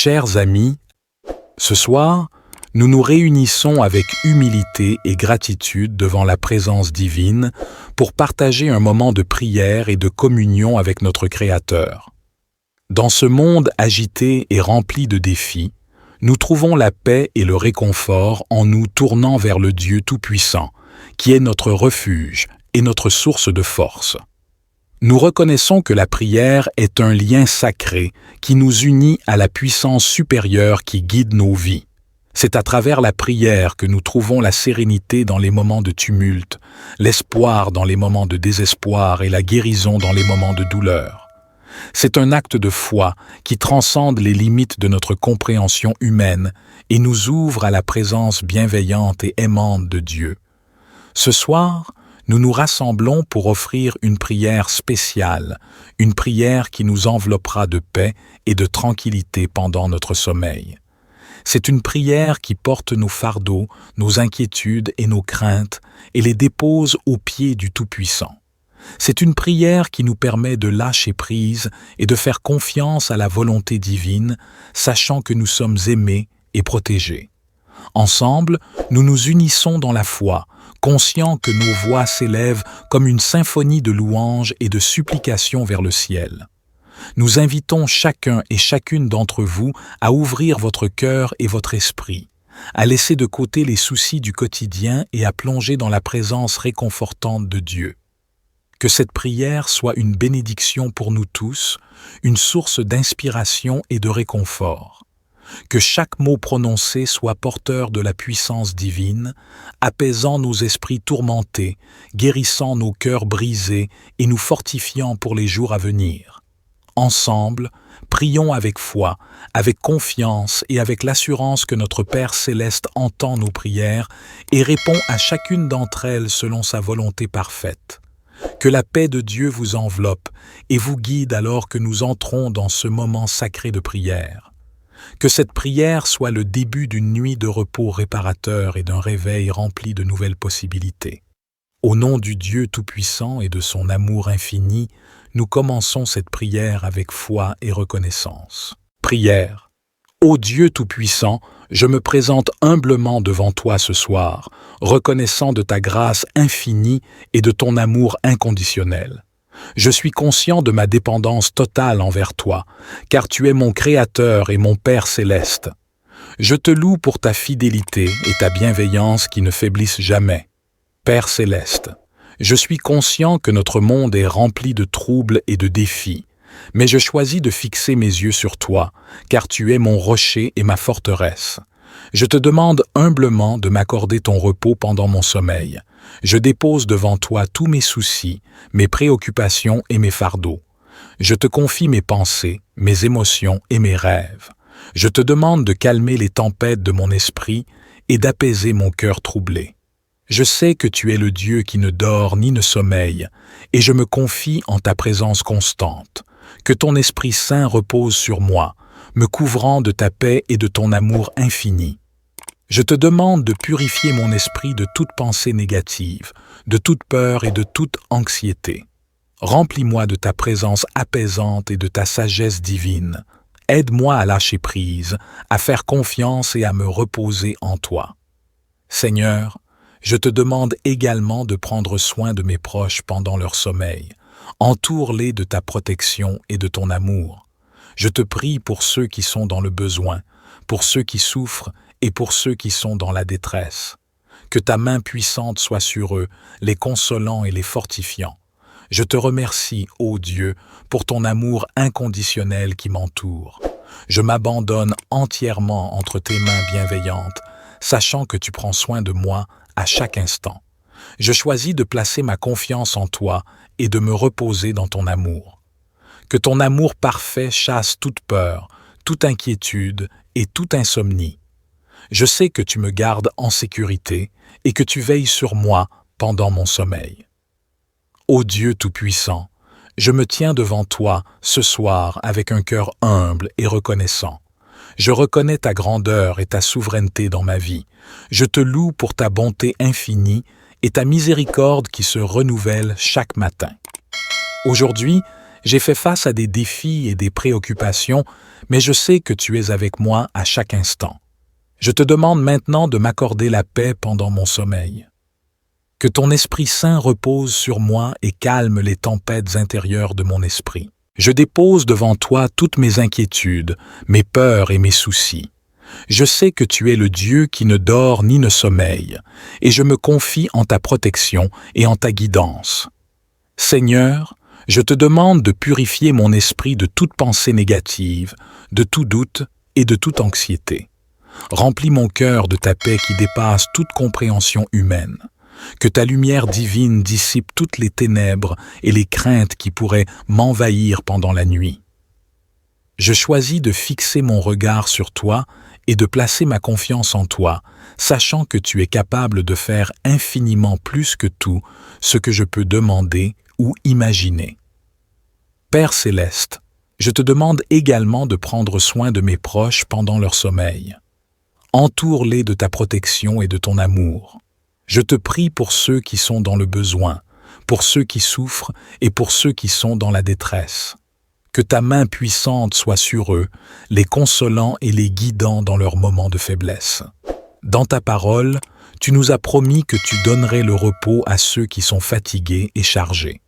Chers amis, ce soir, nous nous réunissons avec humilité et gratitude devant la présence divine pour partager un moment de prière et de communion avec notre Créateur. Dans ce monde agité et rempli de défis, nous trouvons la paix et le réconfort en nous tournant vers le Dieu Tout-Puissant, qui est notre refuge et notre source de force. Nous reconnaissons que la prière est un lien sacré qui nous unit à la puissance supérieure qui guide nos vies. C'est à travers la prière que nous trouvons la sérénité dans les moments de tumulte, l'espoir dans les moments de désespoir et la guérison dans les moments de douleur. C'est un acte de foi qui transcende les limites de notre compréhension humaine et nous ouvre à la présence bienveillante et aimante de Dieu. Ce soir, nous nous rassemblons pour offrir une prière spéciale, une prière qui nous enveloppera de paix et de tranquillité pendant notre sommeil. C'est une prière qui porte nos fardeaux, nos inquiétudes et nos craintes et les dépose aux pieds du Tout-Puissant. C'est une prière qui nous permet de lâcher prise et de faire confiance à la volonté divine, sachant que nous sommes aimés et protégés. Ensemble, nous nous unissons dans la foi, conscients que nos voix s'élèvent comme une symphonie de louanges et de supplications vers le ciel. Nous invitons chacun et chacune d'entre vous à ouvrir votre cœur et votre esprit, à laisser de côté les soucis du quotidien et à plonger dans la présence réconfortante de Dieu. Que cette prière soit une bénédiction pour nous tous, une source d'inspiration et de réconfort. Que chaque mot prononcé soit porteur de la puissance divine, apaisant nos esprits tourmentés, guérissant nos cœurs brisés et nous fortifiant pour les jours à venir. Ensemble, prions avec foi, avec confiance et avec l'assurance que notre Père céleste entend nos prières et répond à chacune d'entre elles selon sa volonté parfaite. Que la paix de Dieu vous enveloppe et vous guide alors que nous entrons dans ce moment sacré de prière. Que cette prière soit le début d'une nuit de repos réparateur et d'un réveil rempli de nouvelles possibilités. Au nom du Dieu Tout-Puissant et de son amour infini, nous commençons cette prière avec foi et reconnaissance. Prière. Ô Dieu Tout-Puissant, je me présente humblement devant toi ce soir, reconnaissant de ta grâce infinie et de ton amour inconditionnel. Je suis conscient de ma dépendance totale envers toi, car tu es mon Créateur et mon Père céleste. Je te loue pour ta fidélité et ta bienveillance qui ne faiblissent jamais. Père céleste, je suis conscient que notre monde est rempli de troubles et de défis, mais je choisis de fixer mes yeux sur toi, car tu es mon rocher et ma forteresse. Je te demande humblement de m'accorder ton repos pendant mon sommeil. Je dépose devant toi tous mes soucis, mes préoccupations et mes fardeaux. Je te confie mes pensées, mes émotions et mes rêves. Je te demande de calmer les tempêtes de mon esprit et d'apaiser mon cœur troublé. Je sais que tu es le Dieu qui ne dort ni ne sommeille, et je me confie en ta présence constante. Que ton Esprit Saint repose sur moi, me couvrant de ta paix et de ton amour infini. Je te demande de purifier mon esprit de toute pensée négative, de toute peur et de toute anxiété. Remplis-moi de ta présence apaisante et de ta sagesse divine. Aide-moi à lâcher prise, à faire confiance et à me reposer en toi. Seigneur, je te demande également de prendre soin de mes proches pendant leur sommeil. Entoure-les de ta protection et de ton amour. Je te prie pour ceux qui sont dans le besoin, pour ceux qui souffrent et pour ceux qui sont dans la détresse. Que ta main puissante soit sur eux, les consolant et les fortifiant. Je te remercie, ô Dieu, pour ton amour inconditionnel qui m'entoure. Je m'abandonne entièrement entre tes mains bienveillantes, sachant que tu prends soin de moi à chaque instant. Je choisis de placer ma confiance en toi et de me reposer dans ton amour. Que ton amour parfait chasse toute peur, toute inquiétude et toute insomnie. Je sais que tu me gardes en sécurité et que tu veilles sur moi pendant mon sommeil. Ô Dieu Tout-Puissant, je me tiens devant toi ce soir avec un cœur humble et reconnaissant. Je reconnais ta grandeur et ta souveraineté dans ma vie. Je te loue pour ta bonté infinie et ta miséricorde qui se renouvelle chaque matin. Aujourd'hui, J'ai fait face à des défis et des préoccupations, mais je sais que tu es avec moi à chaque instant. Je te demande maintenant de m'accorder la paix pendant mon sommeil. Que ton Esprit Saint repose sur moi et calme les tempêtes intérieures de mon esprit. Je dépose devant toi toutes mes inquiétudes, mes peurs et mes soucis. Je sais que tu es le Dieu qui ne dort ni ne sommeille, et je me confie en ta protection et en ta guidance. Seigneur, je te demande de purifier mon esprit de toute pensée négative, de tout doute et de toute anxiété. Remplis mon cœur de ta paix qui dépasse toute compréhension humaine. Que ta lumière divine dissipe toutes les ténèbres et les craintes qui pourraient m'envahir pendant la nuit. Je choisis de fixer mon regard sur toi et de placer ma confiance en toi, sachant que tu es capable de faire infiniment plus que tout ce que je peux demander ou imaginer. Père céleste, je te demande également de prendre soin de mes proches pendant leur sommeil. Entoure-les de ta protection et de ton amour. Je te prie pour ceux qui sont dans le besoin, pour ceux qui souffrent et pour ceux qui sont dans la détresse. Que ta main puissante soit sur eux, les consolant et les guidant dans leurs moments de faiblesse. Dans ta parole, tu nous as promis que tu donnerais le repos à ceux qui sont fatigués et chargés.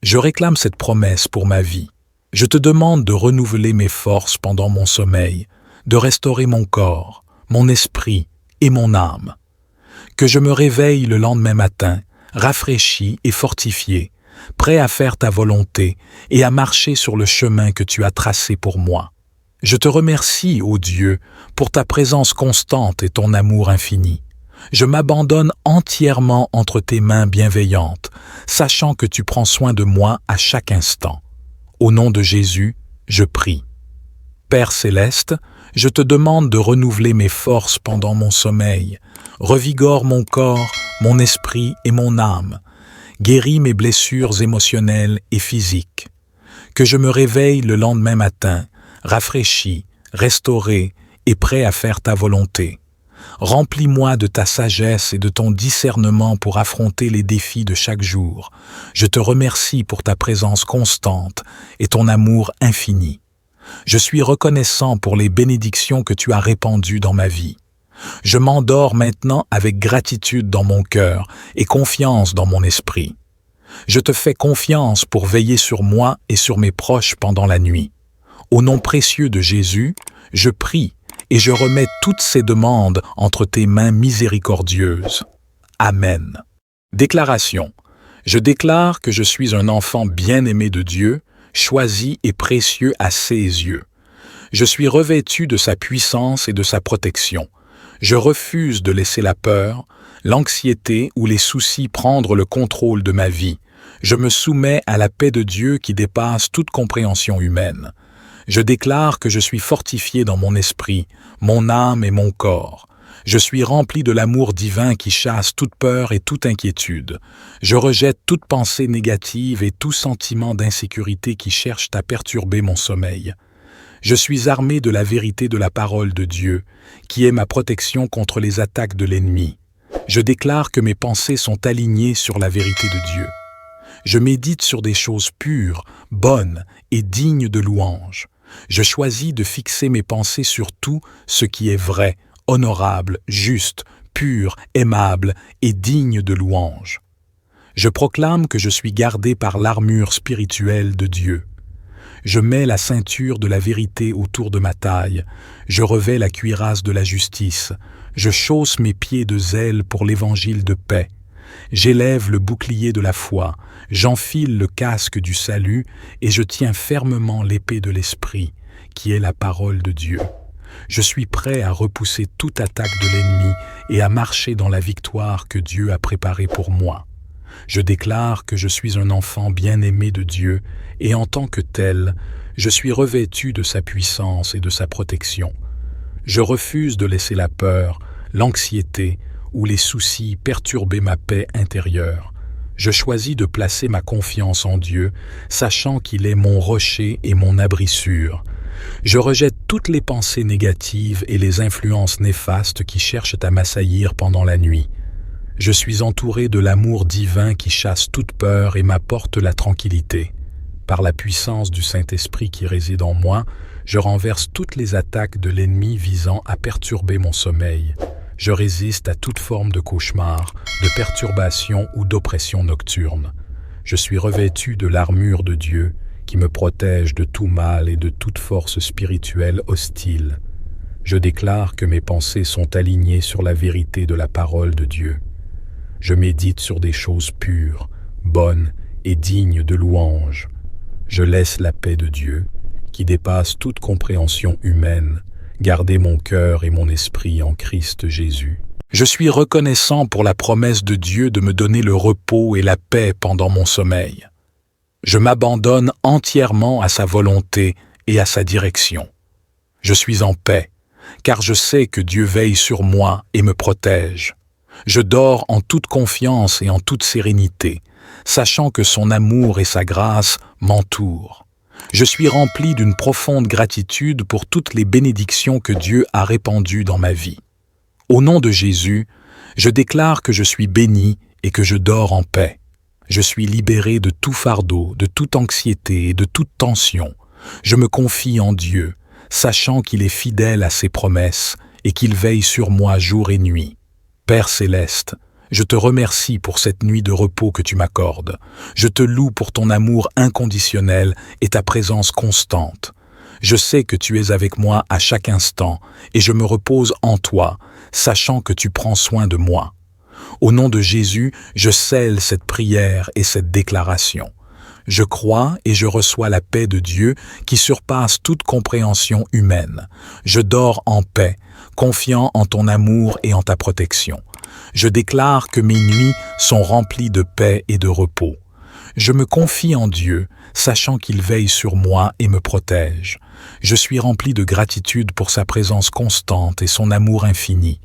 Je réclame cette promesse pour ma vie. Je te demande de renouveler mes forces pendant mon sommeil, de restaurer mon corps, mon esprit et mon âme. Que je me réveille le lendemain matin, rafraîchi et fortifié, prêt à faire ta volonté et à marcher sur le chemin que tu as tracé pour moi. Je te remercie, ô Dieu, pour ta présence constante et ton amour infini. Je m'abandonne entièrement entre tes mains bienveillantes, sachant que tu prends soin de moi à chaque instant. Au nom de Jésus, je prie. Père céleste, je te demande de renouveler mes forces pendant mon sommeil. Revigore mon corps, mon esprit et mon âme. Guéris mes blessures émotionnelles et physiques. Que je me réveille le lendemain matin, rafraîchi, restauré et prêt à faire ta volonté. Remplis-moi de ta sagesse et de ton discernement pour affronter les défis de chaque jour. Je te remercie pour ta présence constante et ton amour infini. Je suis reconnaissant pour les bénédictions que tu as répandues dans ma vie. Je m'endors maintenant avec gratitude dans mon cœur et confiance dans mon esprit. Je te fais confiance pour veiller sur moi et sur mes proches pendant la nuit. Au nom précieux de Jésus, je prie et je remets toutes ces demandes entre tes mains miséricordieuses. Amen. Déclaration. Je déclare que je suis un enfant bien-aimé de Dieu, choisi et précieux à ses yeux. Je suis revêtu de sa puissance et de sa protection. Je refuse de laisser la peur, l'anxiété ou les soucis prendre le contrôle de ma vie. Je me soumets à la paix de Dieu qui dépasse toute compréhension humaine. Je déclare que je suis fortifié dans mon esprit, mon âme et mon corps. Je suis rempli de l'amour divin qui chasse toute peur et toute inquiétude. Je rejette toute pensée négative et tout sentiment d'insécurité qui cherche à perturber mon sommeil. Je suis armé de la vérité de la parole de Dieu, qui est ma protection contre les attaques de l'ennemi. Je déclare que mes pensées sont alignées sur la vérité de Dieu. Je médite sur des choses pures, bonnes et dignes de louange. Je choisis de fixer mes pensées sur tout ce qui est vrai, honorable, juste, pur, aimable et digne de louange. Je proclame que je suis gardé par l'armure spirituelle de Dieu. Je mets la ceinture de la vérité autour de ma taille. Je revais la cuirasse de la justice. Je chausse mes pieds de zèle pour l'évangile de paix. J'élève le bouclier de la foi. J'enfile le casque du salut et je tiens fermement l'épée de l'esprit, qui est la parole de Dieu. Je suis prêt à repousser toute attaque de l'ennemi et à marcher dans la victoire que Dieu a préparée pour moi. Je déclare que je suis un enfant bien-aimé de Dieu et en tant que tel, je suis revêtu de sa puissance et de sa protection. Je refuse de laisser la peur, l'anxiété ou les soucis perturber ma paix intérieure. Je choisis de placer ma confiance en Dieu, sachant qu'il est mon rocher et mon abri sûr. Je rejette toutes les pensées négatives et les influences néfastes qui cherchent à m'assaillir pendant la nuit. Je suis entouré de l'amour divin qui chasse toute peur et m'apporte la tranquillité. Par la puissance du Saint-Esprit qui réside en moi, je renverse toutes les attaques de l'ennemi visant à perturber mon sommeil. Je résiste à toute forme de cauchemar, de perturbation ou d'oppression nocturne. Je suis revêtu de l'armure de Dieu qui me protège de tout mal et de toute force spirituelle hostile. Je déclare que mes pensées sont alignées sur la vérité de la parole de Dieu. Je médite sur des choses pures, bonnes et dignes de louange. Je laisse la paix de Dieu, qui dépasse toute compréhension humaine, garder mon cœur et mon esprit en Christ Jésus. Je suis reconnaissant pour la promesse de Dieu de me donner le repos et la paix pendant mon sommeil. Je m'abandonne entièrement à sa volonté et à sa direction. Je suis en paix, car je sais que Dieu veille sur moi et me protège. Je dors en toute confiance et en toute sérénité, sachant que son amour et sa grâce m'entourent. Je suis rempli d'une profonde gratitude pour toutes les bénédictions que Dieu a répandues dans ma vie. Au nom de Jésus, je déclare que je suis béni et que je dors en paix. Je suis libéré de tout fardeau, de toute anxiété et de toute tension. Je me confie en Dieu, sachant qu'il est fidèle à ses promesses et qu'il veille sur moi jour et nuit. Père céleste, je te remercie pour cette nuit de repos que tu m'accordes. Je te loue pour ton amour inconditionnel et ta présence constante. Je sais que tu es avec moi à chaque instant et je me repose en toi, sachant que tu prends soin de moi. Au nom de Jésus, je scelle cette prière et cette déclaration. Je crois et je reçois la paix de Dieu qui surpasse toute compréhension humaine. Je dors en paix, confiant en ton amour et en ta protection. Je déclare que mes nuits sont remplies de paix et de repos. Je me confie en Dieu, sachant qu'il veille sur moi et me protège. Je suis rempli de gratitude pour sa présence constante et son amour infini.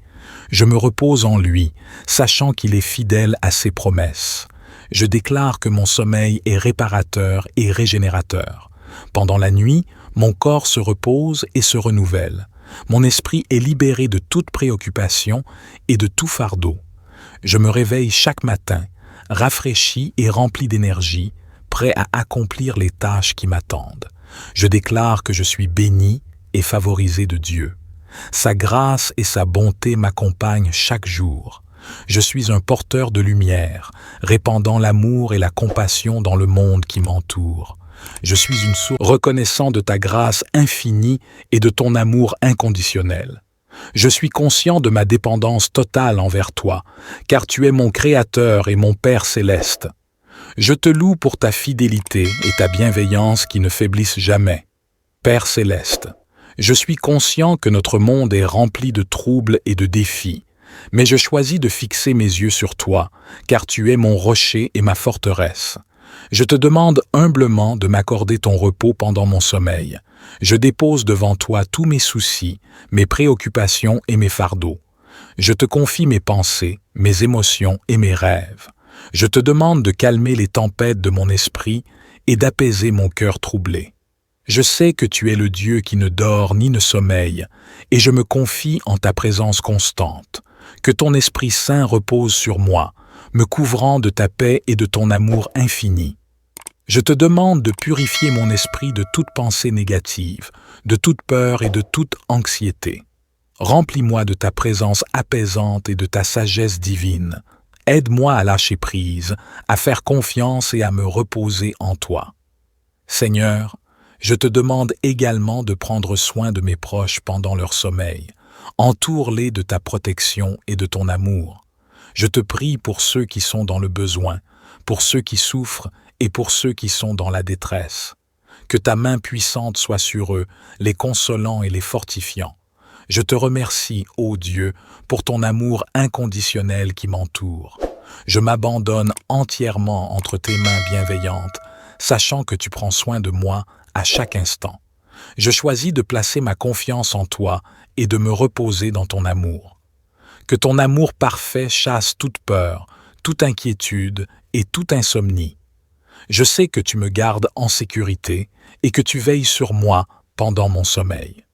Je me repose en lui, sachant qu'il est fidèle à ses promesses. Je déclare que mon sommeil est réparateur et régénérateur. Pendant la nuit, mon corps se repose et se renouvelle. Mon esprit est libéré de toute préoccupation et de tout fardeau. Je me réveille chaque matin, rafraîchi et rempli d'énergie, prêt à accomplir les tâches qui m'attendent. Je déclare que je suis béni et favorisé de Dieu. Sa grâce et sa bonté m'accompagnent chaque jour. Je suis un porteur de lumière, répandant l'amour et la compassion dans le monde qui m'entoure. Je suis une source reconnaissant de ta grâce infinie et de ton amour inconditionnel. Je suis conscient de ma dépendance totale envers toi, car tu es mon Créateur et mon Père céleste. Je te loue pour ta fidélité et ta bienveillance qui ne faiblissent jamais. Père céleste, je suis conscient que notre monde est rempli de troubles et de défis, mais je choisis de fixer mes yeux sur toi, car tu es mon rocher et ma forteresse. Je te demande humblement de m'accorder ton repos pendant mon sommeil. Je dépose devant toi tous mes soucis, mes préoccupations et mes fardeaux. Je te confie mes pensées, mes émotions et mes rêves. Je te demande de calmer les tempêtes de mon esprit et d'apaiser mon cœur troublé. Je sais que tu es le Dieu qui ne dort ni ne sommeille, et je me confie en ta présence constante. Que ton Esprit Saint repose sur moi, me couvrant de ta paix et de ton amour infini. Je te demande de purifier mon esprit de toute pensée négative, de toute peur et de toute anxiété. Remplis-moi de ta présence apaisante et de ta sagesse divine. Aide-moi à lâcher prise, à faire confiance et à me reposer en toi. Seigneur, je te demande également de prendre soin de mes proches pendant leur sommeil. Entoure-les de ta protection et de ton amour. Je te prie pour ceux qui sont dans le besoin, pour ceux qui souffrent et pour ceux qui sont dans la détresse. Que ta main puissante soit sur eux, les consolant et les fortifiant. Je te remercie, ô Dieu, pour ton amour inconditionnel qui m'entoure. Je m'abandonne entièrement entre tes mains bienveillantes, sachant que tu prends soin de moi à chaque instant. Je choisis de placer ma confiance en toi et de me reposer dans ton amour. Que ton amour parfait chasse toute peur, toute inquiétude et toute insomnie. Je sais que tu me gardes en sécurité et que tu veilles sur moi pendant mon sommeil.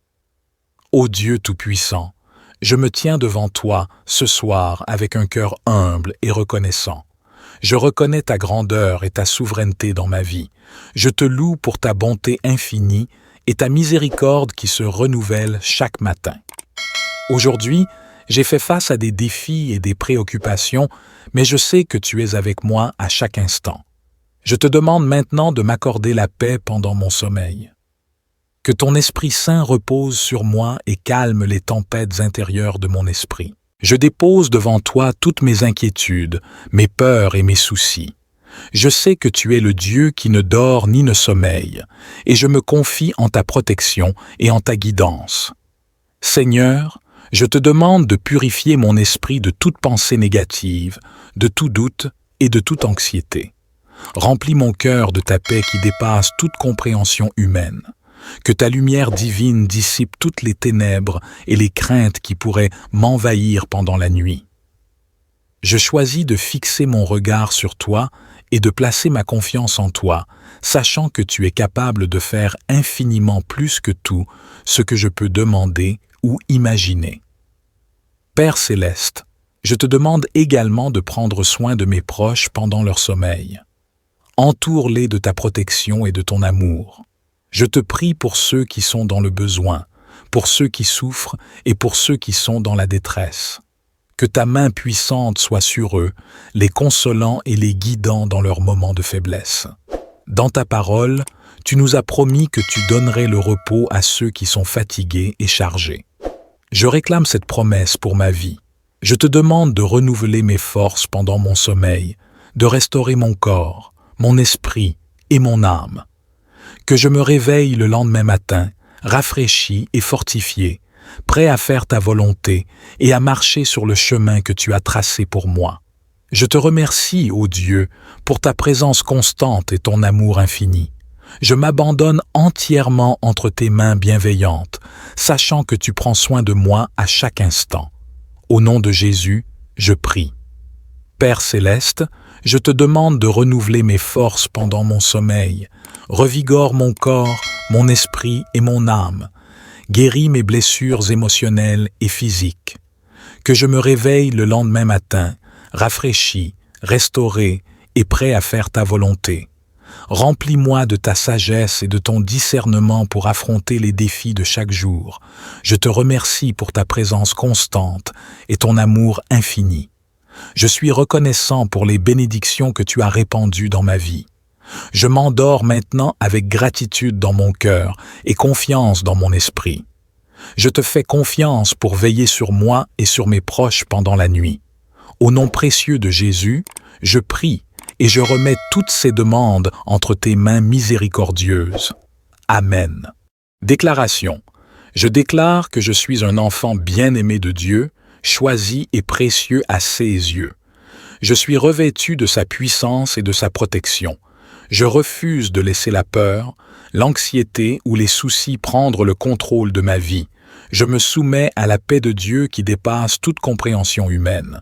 Ô Dieu Tout-Puissant, je me tiens devant toi ce soir avec un cœur humble et reconnaissant. Je reconnais ta grandeur et ta souveraineté dans ma vie. Je te loue pour ta bonté infinie et ta miséricorde qui se renouvelle chaque matin. Aujourd'hui, j'ai fait face à des défis et des préoccupations, mais je sais que tu es avec moi à chaque instant. Je te demande maintenant de m'accorder la paix pendant mon sommeil. Que ton Esprit Saint repose sur moi et calme les tempêtes intérieures de mon esprit. Je dépose devant toi toutes mes inquiétudes, mes peurs et mes soucis. Je sais que tu es le Dieu qui ne dort ni ne sommeille, et je me confie en ta protection et en ta guidance. Seigneur, je te demande de purifier mon esprit de toute pensée négative, de tout doute et de toute anxiété. Remplis mon cœur de ta paix qui dépasse toute compréhension humaine. Que ta lumière divine dissipe toutes les ténèbres et les craintes qui pourraient m'envahir pendant la nuit. Je choisis de fixer mon regard sur toi et de placer ma confiance en toi, sachant que tu es capable de faire infiniment plus que tout ce que je peux demander ou imaginer. Père céleste, je te demande également de prendre soin de mes proches pendant leur sommeil. Entoure-les de ta protection et de ton amour. Je te prie pour ceux qui sont dans le besoin, pour ceux qui souffrent et pour ceux qui sont dans la détresse. Que ta main puissante soit sur eux, les consolant et les guidant dans leurs moments de faiblesse. Dans ta parole, tu nous as promis que tu donnerais le repos à ceux qui sont fatigués et chargés. Je réclame cette promesse pour ma vie. Je te demande de renouveler mes forces pendant mon sommeil, de restaurer mon corps, mon esprit et mon âme. Que je me réveille le lendemain matin, rafraîchi et fortifié, prêt à faire ta volonté et à marcher sur le chemin que tu as tracé pour moi. Je te remercie, ô Dieu, pour ta présence constante et ton amour infini. Je m'abandonne entièrement entre tes mains bienveillantes, sachant que tu prends soin de moi à chaque instant. Au nom de Jésus, je prie. Père céleste, je te demande de renouveler mes forces pendant mon sommeil. Revigore mon corps, mon esprit et mon âme. Guéris mes blessures émotionnelles et physiques. Que je me réveille le lendemain matin, rafraîchi, restauré et prêt à faire ta volonté. Remplis-moi de ta sagesse et de ton discernement pour affronter les défis de chaque jour. Je te remercie pour ta présence constante et ton amour infini. Je suis reconnaissant pour les bénédictions que tu as répandues dans ma vie. Je m'endors maintenant avec gratitude dans mon cœur et confiance dans mon esprit. Je te fais confiance pour veiller sur moi et sur mes proches pendant la nuit. Au nom précieux de Jésus, je prie et je remets toutes ces demandes entre tes mains miséricordieuses. Amen. Déclaration. Je déclare que je suis un enfant bien-aimé de Dieu, choisi et précieux à ses yeux. Je suis revêtu de sa puissance et de sa protection. Je refuse de laisser la peur, l'anxiété ou les soucis prendre le contrôle de ma vie. Je me soumets à la paix de Dieu qui dépasse toute compréhension humaine.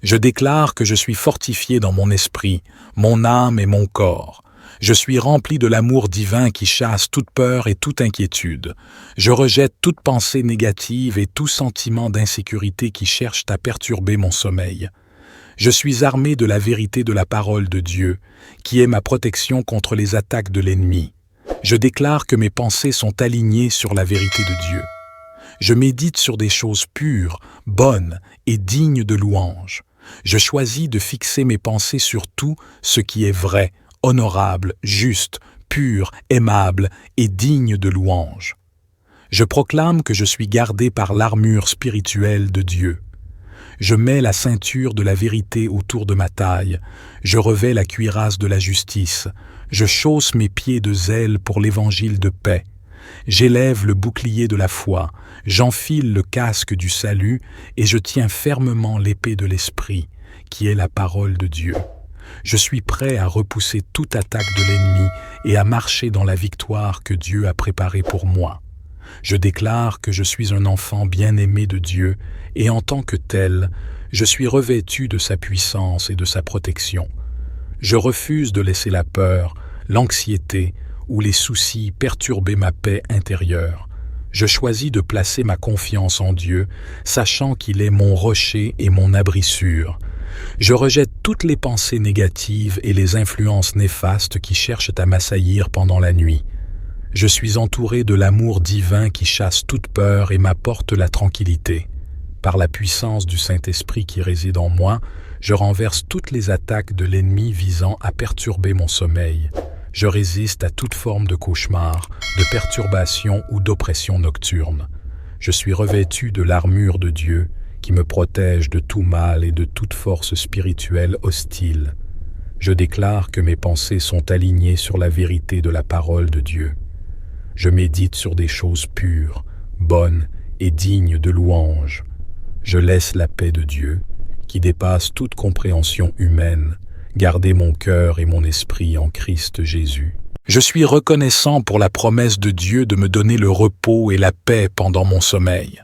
Je déclare que je suis fortifié dans mon esprit, mon âme et mon corps. Je suis rempli de l'amour divin qui chasse toute peur et toute inquiétude. Je rejette toute pensée négative et tout sentiment d'insécurité qui cherche à perturber mon sommeil. Je suis armé de la vérité de la parole de Dieu, qui est ma protection contre les attaques de l'ennemi. Je déclare que mes pensées sont alignées sur la vérité de Dieu. Je médite sur des choses pures, bonnes et dignes de louange. Je choisis de fixer mes pensées sur tout ce qui est vrai, honorable, juste, pur, aimable et digne de louange. Je proclame que je suis gardé par l'armure spirituelle de Dieu. Je mets la ceinture de la vérité autour de ma taille. Je revais la cuirasse de la justice. Je chausse mes pieds de zèle pour l'évangile de paix. J'élève le bouclier de la foi. J'enfile le casque du salut et je tiens fermement l'épée de l'esprit, qui est la parole de Dieu. Je suis prêt à repousser toute attaque de l'ennemi et à marcher dans la victoire que Dieu a préparée pour moi. Je déclare que je suis un enfant bien-aimé de Dieu et en tant que tel, je suis revêtu de sa puissance et de sa protection. Je refuse de laisser la peur, l'anxiété ou les soucis perturber ma paix intérieure. Je choisis de placer ma confiance en Dieu, sachant qu'il est mon rocher et mon abri sûr. Je rejette toutes les pensées négatives et les influences néfastes qui cherchent à m'assaillir pendant la nuit. Je suis entouré de l'amour divin qui chasse toute peur et m'apporte la tranquillité. Par la puissance du Saint-Esprit qui réside en moi, je renverse toutes les attaques de l'ennemi visant à perturber mon sommeil. Je résiste à toute forme de cauchemar, de perturbation ou d'oppression nocturne. Je suis revêtu de l'armure de Dieu qui me protège de tout mal et de toute force spirituelle hostile. Je déclare que mes pensées sont alignées sur la vérité de la parole de Dieu. Je médite sur des choses pures, bonnes et dignes de louange. Je laisse la paix de Dieu, qui dépasse toute compréhension humaine, garder mon cœur et mon esprit en Christ Jésus. Je suis reconnaissant pour la promesse de Dieu de me donner le repos et la paix pendant mon sommeil.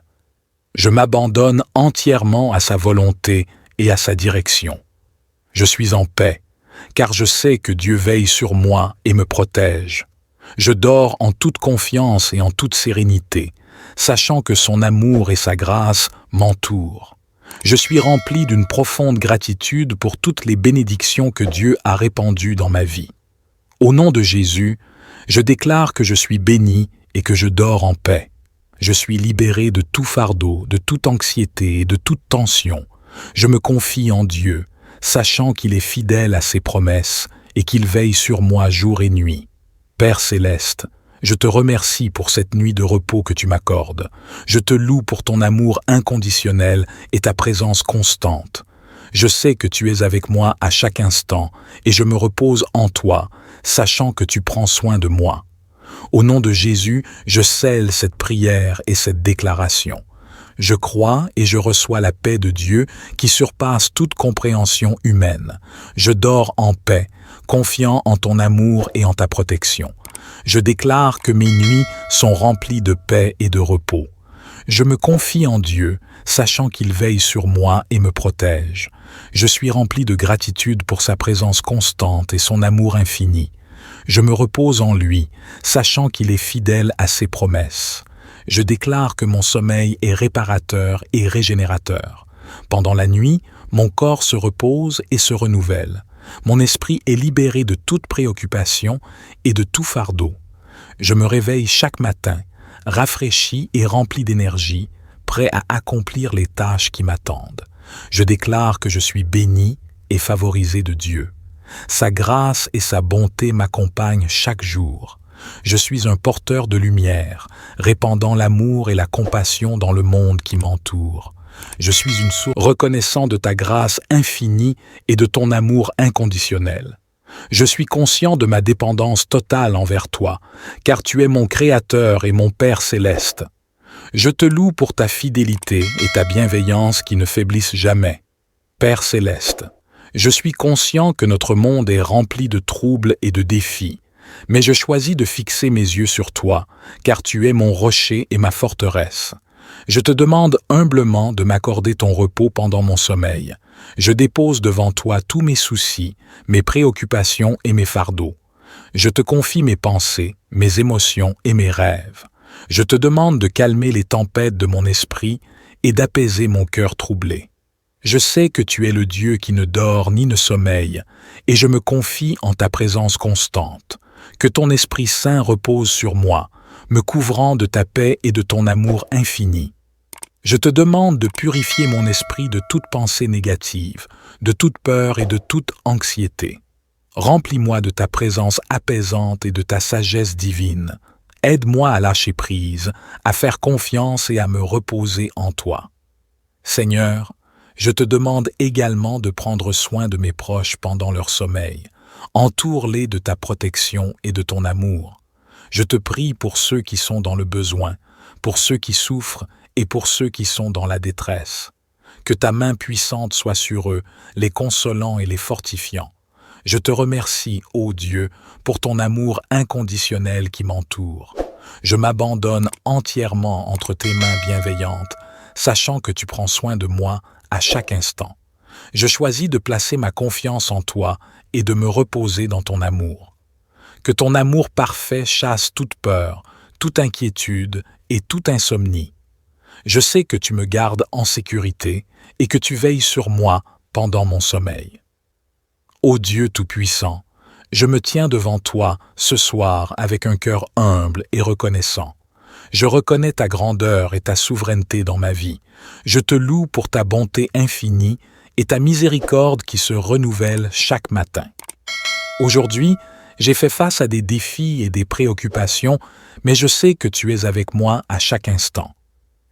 Je m'abandonne entièrement à sa volonté et à sa direction. Je suis en paix, car je sais que Dieu veille sur moi et me protège. Je dors en toute confiance et en toute sérénité, sachant que son amour et sa grâce m'entourent. Je suis rempli d'une profonde gratitude pour toutes les bénédictions que Dieu a répandues dans ma vie. Au nom de Jésus, je déclare que je suis béni et que je dors en paix. Je suis libéré de tout fardeau, de toute anxiété et de toute tension. Je me confie en Dieu, sachant qu'il est fidèle à ses promesses et qu'il veille sur moi jour et nuit. Père céleste, je te remercie pour cette nuit de repos que tu m'accordes. Je te loue pour ton amour inconditionnel et ta présence constante. Je sais que tu es avec moi à chaque instant et je me repose en toi, sachant que tu prends soin de moi. Au nom de Jésus, je scelle cette prière et cette déclaration. Je crois et je reçois la paix de Dieu qui surpasse toute compréhension humaine. Je dors en paix, confiant en ton amour et en ta protection. Je déclare que mes nuits sont remplies de paix et de repos. Je me confie en Dieu, sachant qu'il veille sur moi et me protège. Je suis rempli de gratitude pour sa présence constante et son amour infini. Je me repose en lui, sachant qu'il est fidèle à ses promesses. Je déclare que mon sommeil est réparateur et régénérateur. Pendant la nuit, mon corps se repose et se renouvelle. Mon esprit est libéré de toute préoccupation et de tout fardeau. Je me réveille chaque matin, rafraîchi et rempli d'énergie, prêt à accomplir les tâches qui m'attendent. Je déclare que je suis béni et favorisé de Dieu. Sa grâce et sa bonté m'accompagnent chaque jour. Je suis un porteur de lumière, répandant l'amour et la compassion dans le monde qui m'entoure. Je suis une source reconnaissant de ta grâce infinie et de ton amour inconditionnel. Je suis conscient de ma dépendance totale envers toi, car tu es mon Créateur et mon Père céleste. Je te loue pour ta fidélité et ta bienveillance qui ne faiblissent jamais. Père céleste, je suis conscient que notre monde est rempli de troubles et de défis, mais je choisis de fixer mes yeux sur toi, car tu es mon rocher et ma forteresse. Je te demande humblement de m'accorder ton repos pendant mon sommeil. Je dépose devant toi tous mes soucis, mes préoccupations et mes fardeaux. Je te confie mes pensées, mes émotions et mes rêves. Je te demande de calmer les tempêtes de mon esprit et d'apaiser mon cœur troublé. Je sais que tu es le Dieu qui ne dort ni ne sommeille, et je me confie en ta présence constante. Que ton Esprit Saint repose sur moi, me couvrant de ta paix et de ton amour infini. Je te demande de purifier mon esprit de toute pensée négative, de toute peur et de toute anxiété. Remplis-moi de ta présence apaisante et de ta sagesse divine. Aide-moi à lâcher prise, à faire confiance et à me reposer en toi. Seigneur, je te demande également de prendre soin de mes proches pendant leur sommeil. Entoure-les de ta protection et de ton amour. Je te prie pour ceux qui sont dans le besoin, pour ceux qui souffrent et pour ceux qui sont dans la détresse. Que ta main puissante soit sur eux, les consolant et les fortifiant. Je te remercie, ô Dieu, pour ton amour inconditionnel qui m'entoure. Je m'abandonne entièrement entre tes mains bienveillantes, sachant que tu prends soin de moi à chaque instant. Je choisis de placer ma confiance en toi et de me reposer dans ton amour. Que ton amour parfait chasse toute peur, toute inquiétude et toute insomnie. Je sais que tu me gardes en sécurité et que tu veilles sur moi pendant mon sommeil. Ô Dieu Tout-Puissant, je me tiens devant toi ce soir avec un cœur humble et reconnaissant. Je reconnais ta grandeur et ta souveraineté dans ma vie. Je te loue pour ta bonté infinie et ta miséricorde qui se renouvelle chaque matin. Aujourd'hui, j'ai fait face à des défis et des préoccupations, mais je sais que tu es avec moi à chaque instant.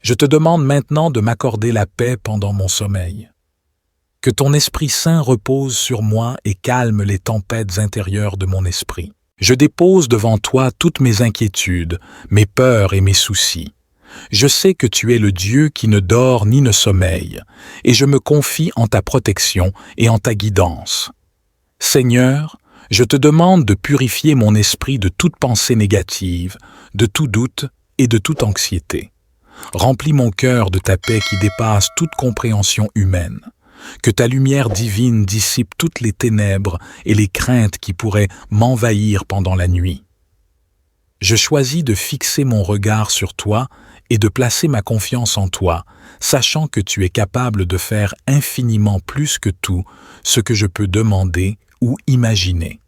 Je te demande maintenant de m'accorder la paix pendant mon sommeil. Que ton Esprit Saint repose sur moi et calme les tempêtes intérieures de mon esprit. Je dépose devant toi toutes mes inquiétudes, mes peurs et mes soucis. Je sais que tu es le Dieu qui ne dort ni ne sommeille, et je me confie en ta protection et en ta guidance. Seigneur, je te demande de purifier mon esprit de toute pensée négative, de tout doute et de toute anxiété. Remplis mon cœur de ta paix qui dépasse toute compréhension humaine. Que ta lumière divine dissipe toutes les ténèbres et les craintes qui pourraient m'envahir pendant la nuit. Je choisis de fixer mon regard sur toi et de placer ma confiance en toi, sachant que tu es capable de faire infiniment plus que tout ce que je peux demander ou imaginer.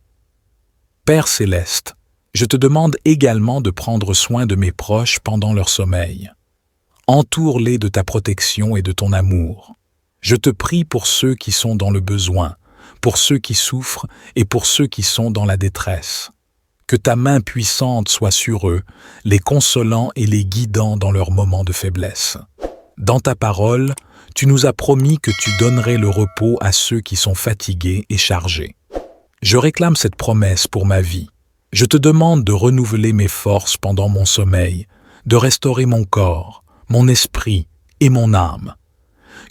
Père céleste, je te demande également de prendre soin de mes proches pendant leur sommeil. Entoure-les de ta protection et de ton amour. Je te prie pour ceux qui sont dans le besoin, pour ceux qui souffrent et pour ceux qui sont dans la détresse. Que ta main puissante soit sur eux, les consolant et les guidant dans leurs moments de faiblesse. Dans ta parole, tu nous as promis que tu donnerais le repos à ceux qui sont fatigués et chargés. Je réclame cette promesse pour ma vie. Je te demande de renouveler mes forces pendant mon sommeil, de restaurer mon corps, mon esprit et mon âme.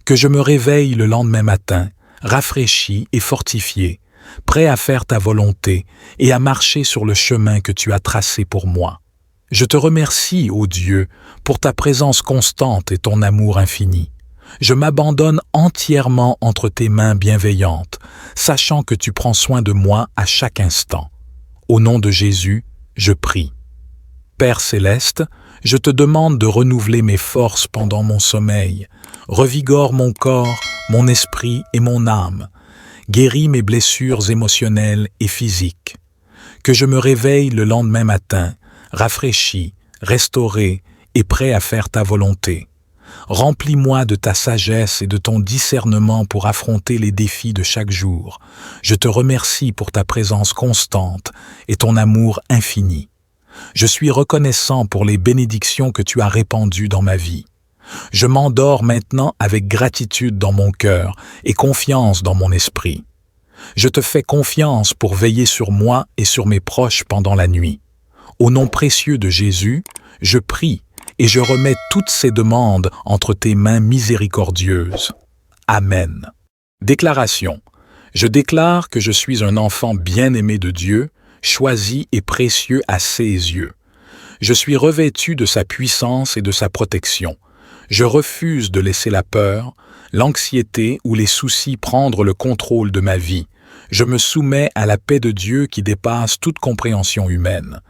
Que je me réveille le lendemain matin, rafraîchi et fortifié, prêt à faire ta volonté et à marcher sur le chemin que tu as tracé pour moi. Je te remercie, ô Dieu, pour ta présence constante et ton amour infini. Je m'abandonne entièrement entre tes mains bienveillantes, sachant que tu prends soin de moi à chaque instant. Au nom de Jésus, je prie. Père céleste, je te demande de renouveler mes forces pendant mon sommeil. Revigore mon corps, mon esprit et mon âme. Guéris mes blessures émotionnelles et physiques. Que je me réveille le lendemain matin, rafraîchi, restauré et prêt à faire ta volonté. Remplis-moi de ta sagesse et de ton discernement pour affronter les défis de chaque jour. Je te remercie pour ta présence constante et ton amour infini. Je suis reconnaissant pour les bénédictions que tu as répandues dans ma vie. Je m'endors maintenant avec gratitude dans mon cœur et confiance dans mon esprit. Je te fais confiance pour veiller sur moi et sur mes proches pendant la nuit. Au nom précieux de Jésus, je prie et je remets toutes ces demandes entre tes mains miséricordieuses. Amen. Déclaration. Je déclare que je suis un enfant bien-aimé de Dieu, choisi et précieux à ses yeux. Je suis revêtu de sa puissance et de sa protection. Je refuse de laisser la peur, l'anxiété ou les soucis prendre le contrôle de ma vie. Je me soumets à la paix de Dieu qui dépasse toute compréhension humaine.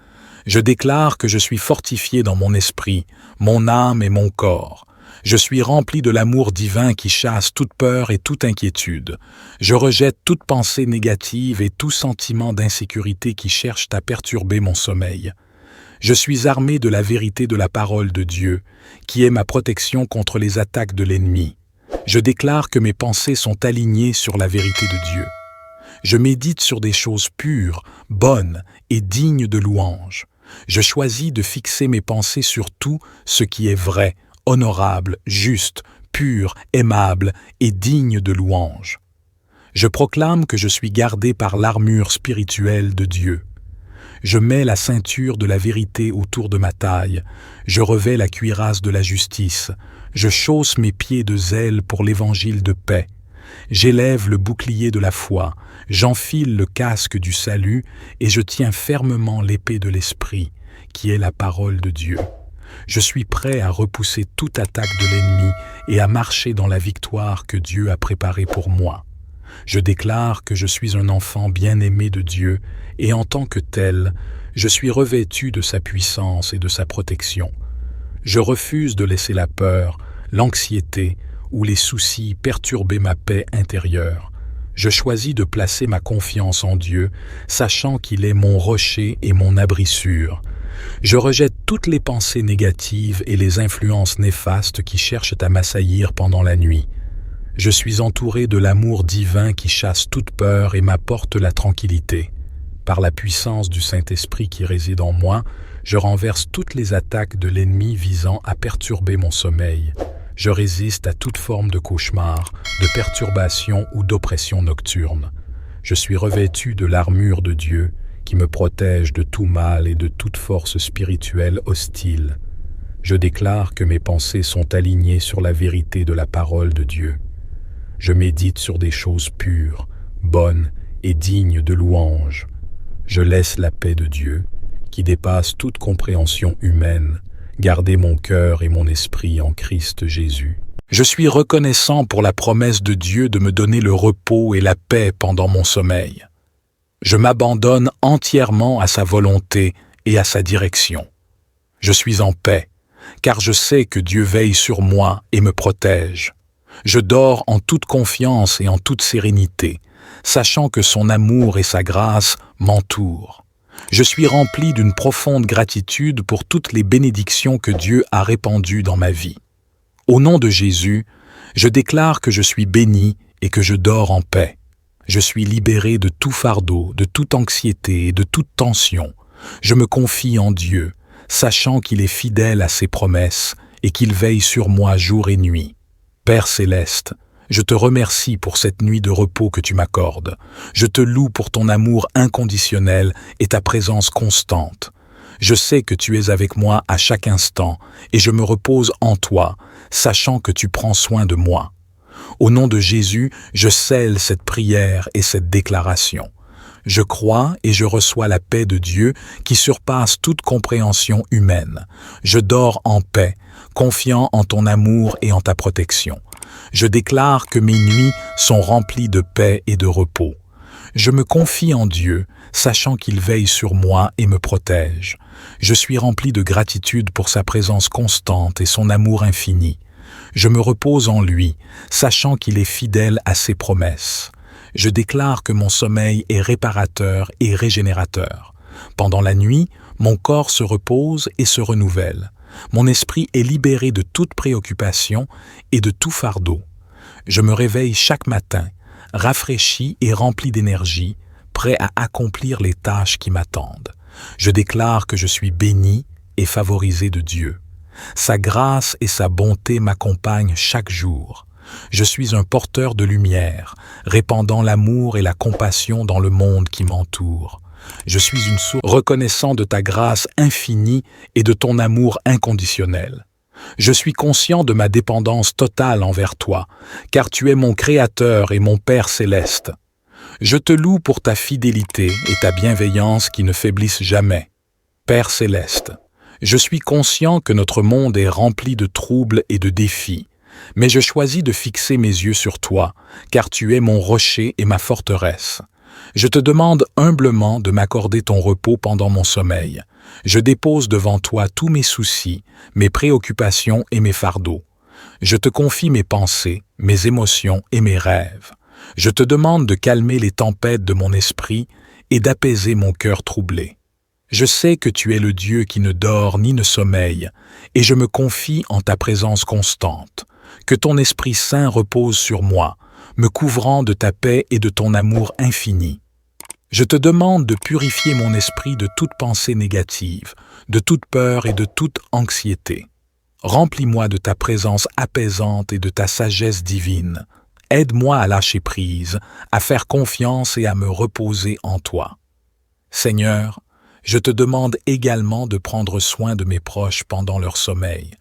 Je déclare que je suis fortifié dans mon esprit, mon âme et mon corps. Je suis rempli de l'amour divin qui chasse toute peur et toute inquiétude. Je rejette toute pensée négative et tout sentiment d'insécurité qui cherche à perturber mon sommeil. Je suis armé de la vérité de la parole de Dieu, qui est ma protection contre les attaques de l'ennemi. Je déclare que mes pensées sont alignées sur la vérité de Dieu. Je médite sur des choses pures, bonnes et dignes de louange. Je choisis de fixer mes pensées sur tout ce qui est vrai, honorable, juste, pur, aimable et digne de louange. Je proclame que je suis gardé par l'armure spirituelle de Dieu. Je mets la ceinture de la vérité autour de ma taille. Je revais la cuirasse de la justice. Je chausse mes pieds de zèle pour l'évangile de paix. J'élève le bouclier de la foi. J'enfile le casque du salut et je tiens fermement l'épée de l'esprit, qui est la parole de Dieu. Je suis prêt à repousser toute attaque de l'ennemi et à marcher dans la victoire que Dieu a préparée pour moi. Je déclare que je suis un enfant bien-aimé de Dieu et en tant que tel, je suis revêtu de sa puissance et de sa protection. Je refuse de laisser la peur, l'anxiété où les soucis perturbaient ma paix intérieure, je choisis de placer ma confiance en Dieu, sachant qu'il est mon rocher et mon abri sûr. Je rejette toutes les pensées négatives et les influences néfastes qui cherchent à m'assaillir pendant la nuit. Je suis entouré de l'amour divin qui chasse toute peur et m'apporte la tranquillité. Par la puissance du Saint-Esprit qui réside en moi, je renverse toutes les attaques de l'ennemi visant à perturber mon sommeil. Je résiste à toute forme de cauchemar, de perturbation ou d'oppression nocturne. Je suis revêtu de l'armure de Dieu qui me protège de tout mal et de toute force spirituelle hostile. Je déclare que mes pensées sont alignées sur la vérité de la parole de Dieu. Je médite sur des choses pures, bonnes et dignes de louange. Je laisse la paix de Dieu, qui dépasse toute compréhension humaine, garder mon cœur et mon esprit en Christ Jésus. Je suis reconnaissant pour la promesse de Dieu de me donner le repos et la paix pendant mon sommeil. Je m'abandonne entièrement à sa volonté et à sa direction. Je suis en paix, car je sais que Dieu veille sur moi et me protège. Je dors en toute confiance et en toute sérénité, sachant que son amour et sa grâce m'entourent. Je suis rempli d'une profonde gratitude pour toutes les bénédictions que Dieu a répandues dans ma vie. Au nom de Jésus, je déclare que je suis béni et que je dors en paix. Je suis libéré de tout fardeau, de toute anxiété et de toute tension. Je me confie en Dieu, sachant qu'il est fidèle à ses promesses et qu'il veille sur moi jour et nuit. Père céleste, je te remercie pour cette nuit de repos que tu m'accordes. Je te loue pour ton amour inconditionnel et ta présence constante. Je sais que tu es avec moi à chaque instant et je me repose en toi, sachant que tu prends soin de moi. Au nom de Jésus, je scelle cette prière et cette déclaration. Je crois et je reçois la paix de Dieu qui surpasse toute compréhension humaine. Je dors en paix, confiant en ton amour et en ta protection. Je déclare que mes nuits sont remplies de paix et de repos. Je me confie en Dieu, sachant qu'il veille sur moi et me protège. Je suis rempli de gratitude pour sa présence constante et son amour infini. Je me repose en lui, sachant qu'il est fidèle à ses promesses. Je déclare que mon sommeil est réparateur et régénérateur. Pendant la nuit, mon corps se repose et se renouvelle. Mon esprit est libéré de toute préoccupation et de tout fardeau. Je me réveille chaque matin, rafraîchi et rempli d'énergie, prêt à accomplir les tâches qui m'attendent. Je déclare que je suis béni et favorisé de Dieu. Sa grâce et sa bonté m'accompagnent chaque jour. Je suis un porteur de lumière, répandant l'amour et la compassion dans le monde qui m'entoure. Je suis une source reconnaissant de ta grâce infinie et de ton amour inconditionnel. Je suis conscient de ma dépendance totale envers toi, car tu es mon Créateur et mon Père céleste. Je te loue pour ta fidélité et ta bienveillance qui ne faiblissent jamais. Père céleste, je suis conscient que notre monde est rempli de troubles et de défis, mais je choisis de fixer mes yeux sur toi, car tu es mon rocher et ma forteresse. Je te demande humblement de m'accorder ton repos pendant mon sommeil. Je dépose devant toi tous mes soucis, mes préoccupations et mes fardeaux. Je te confie mes pensées, mes émotions et mes rêves. Je te demande de calmer les tempêtes de mon esprit et d'apaiser mon cœur troublé. Je sais que tu es le Dieu qui ne dort ni ne sommeille, et je me confie en ta présence constante. Que ton Esprit Saint repose sur moi, me couvrant de ta paix et de ton amour infini. Je te demande de purifier mon esprit de toute pensée négative, de toute peur et de toute anxiété. Remplis-moi de ta présence apaisante et de ta sagesse divine. Aide-moi à lâcher prise, à faire confiance et à me reposer en toi. Seigneur, je te demande également de prendre soin de mes proches pendant leur sommeil.